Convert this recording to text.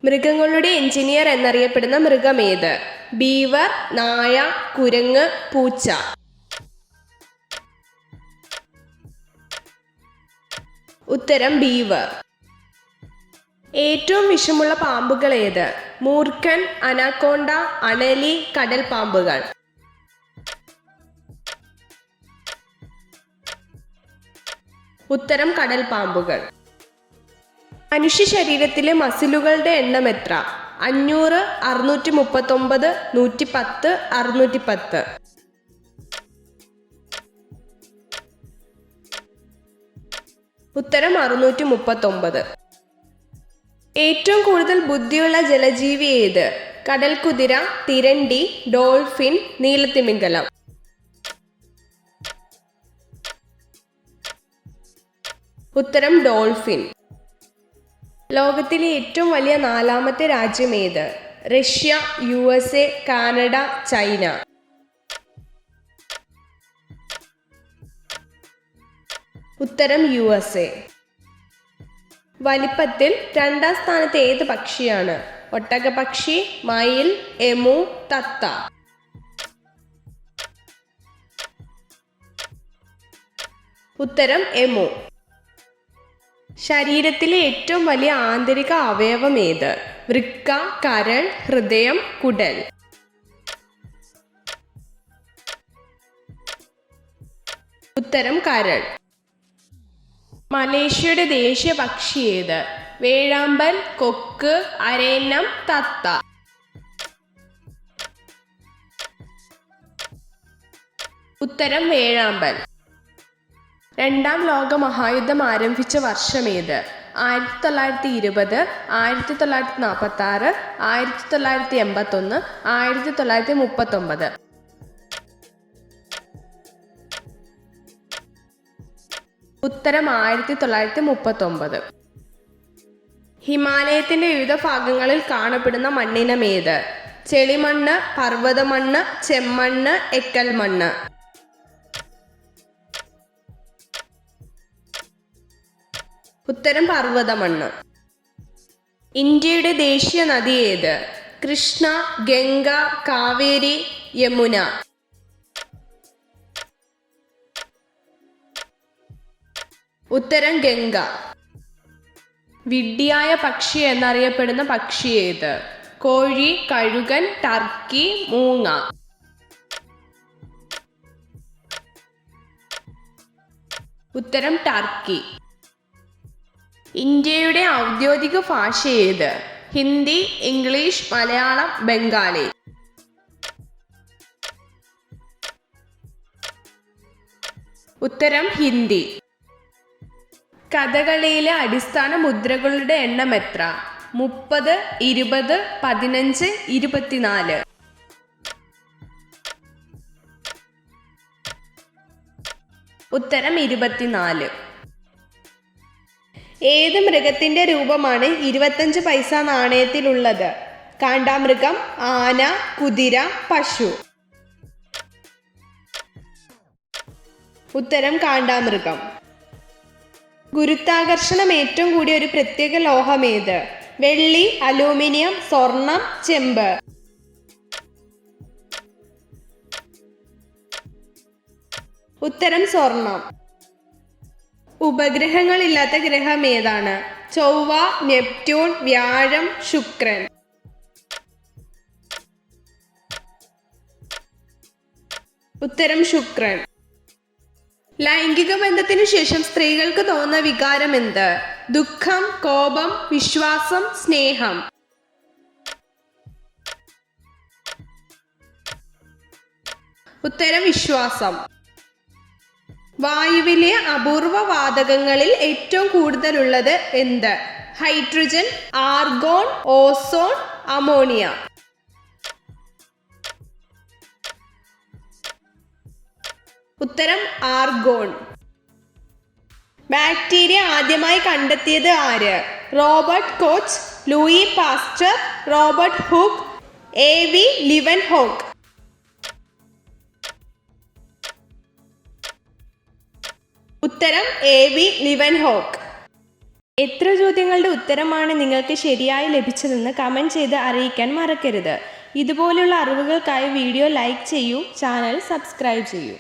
മൃഗങ്ങളുടെ എഞ്ചിനീയർ എന്നറിയപ്പെടുന്ന മൃഗമേത്? ബീവർ, നായ, കുരങ്ങ്, പൂച്ച. ഉത്തരം ബീവർ. ഏറ്റവും വിഷമുള്ള പാമ്പുകൾ ഏത്? മൂർഖൻ, അനാക്കോണ്ട, അണലി, കടൽ പാമ്പുകൾ. ഉത്തരം കടൽ പാമ്പുകൾ. മനുഷ്യ ശരീരത്തിലെ മസിലുകളുടെ എണ്ണം എത്ര? 500, 639, 110, 610. ഉത്തരം 639. ഏറ്റവും കൂടുതൽ ബുദ്ധിയുള്ള ജലജീവി ഏത്? കടൽ കുതിര, തിരണ്ടി, ഡോൾഫിൻ, നീലത്തിമിംഗലം. ഉത്തരം ഡോൾഫിൻ. ലോകത്തിലെ ഏറ്റവും വലിയ 4ാമത്തെ രാജ്യം ഏത്? Russia, USA, Canada, China. ഉത്തരം USA. വലിപ്പത്തിൽ 2ാം സ്ഥാനത്ത് ഏത് പക്ഷിയാണ്? ഒട്ടകപക്ഷി, മയിൽ, എമു, തത്ത. ഉത്തരം എമു. ശരീരത്തിലെ ഏറ്റവും വലിയ ആന്തരിക അവയവം ഏത്? വൃക്ക, കരൾ, ഹൃദയം, കുടൽ. ഉത്തരം കരൾ. മലേഷ്യയുടെ ദേശീയ പക്ഷി ഏത്? വേഴാമ്പൽ, കൊക്ക്, അരയന്നം, തത്ത. ഉത്തരം വേഴാമ്പൽ. 2ാം ലോക മഹായുദ്ധം ആരംഭിച്ച വർഷം ഏത്? 1920, 1946, 1981, 1939. ഉത്തരം 1939. ഹിമാലയത്തിന്റെ വിവിധ ഭാഗങ്ങളിൽ കാണപ്പെടുന്ന മണ്ണിനം ഏത്? ചെളിമണ്ണ്, പർവ്വതമണ്ണ്, ചെമ്മണ്ണ്, എക്കൽ മണ്ണ്. ഉത്തരം പർവ്വതമണ്ണ്. ഇന്ത്യയുടെ ദേശീയ നദി ഏത്? കൃഷ്ണ, ഗംഗ, കാവേരി, യമുന. ഉത്തരം ഗംഗ. വിഡ്ഢിയായ പക്ഷി എന്നറിയപ്പെടുന്ന പക്ഷി ഏത്? കോഴി, കഴുകൻ, ടർക്കി, മൂങ്ങ. ഉത്തരം ടർക്കി. ഇന്ത്യയുടെ ഔദ്യോഗിക ഭാഷ ഏത്? ഹിന്ദി, ഇംഗ്ലീഷ്, മലയാളം, ബംഗാളി. ഉത്തരം ഹിന്ദി. കഥകളിയിലെ അടിസ്ഥാന മുദ്രകളുടെ എണ്ണം എത്ര? 30, 20, 15, 24. ഉത്തരം 24. ഏത് മൃഗത്തിന്റെ രൂപമാണ് 25 പൈസ നാണയത്തിലുള്ളത്? കാണ്ടാമൃഗം, ആന, കുതിര, പശു. ഉത്തരം കാണ്ടാമൃഗം. ഗുരുത്വാകർഷണം ഏറ്റവും കൂടിയ ഒരു പ്രത്യേക ലോഹം ഏത്? വെള്ളി, അലൂമിനിയം, സ്വർണം, ചെമ്പ്. ഉത്തരം സ്വർണം. ഉപഗ്രഹങ്ങളില്ലാത്ത ഗ്രഹം ഏതാണ്? ചൊവ്വ, നെപ്റ്റ്യൂൺ, വ്യാഴം, ശുക്രൻ. ഉത്തരം ശുക്രൻ. ലൈംഗിക ബന്ധത്തിനു ശേഷം സ്ത്രീകൾക്ക് തോന്നുന്ന വികാരം എന്ത്? ദുഃഖം, കോപം, വിശ്വാസം, സ്നേഹം. ഉത്തരം വിശ്വാസം. വായുവിലെ അപൂർവ വാതകങ്ങളിൽ ഏറ്റവും കൂടുതലുള്ളത് എന്ത്? Hydrogen, argon, ozone, ammonia. ഉത്തരം ആർഗോൺ. ബാക്ടീരിയ ആദ്യമായി കണ്ടെത്തിയത് ആര്? Robert Koch, Louis Pasteur, Robert Hooke, A.V. Leeuwenhoek. ഉത്തരം A.V. ലിവൻഹോക്ക്. എത്ര ചോദ്യങ്ങളുടെ ഉത്തരമാണ് നിങ്ങൾക്ക് ശരിയായി ലഭിച്ചതെന്ന് കമൻറ്റ് ചെയ്ത് അറിയിക്കാൻ മറക്കരുത്. ഇതുപോലുള്ള അറിവുകൾക്കായി വീഡിയോ ലൈക്ക് ചെയ്യൂ, ചാനൽ സബ്സ്ക്രൈബ് ചെയ്യൂ.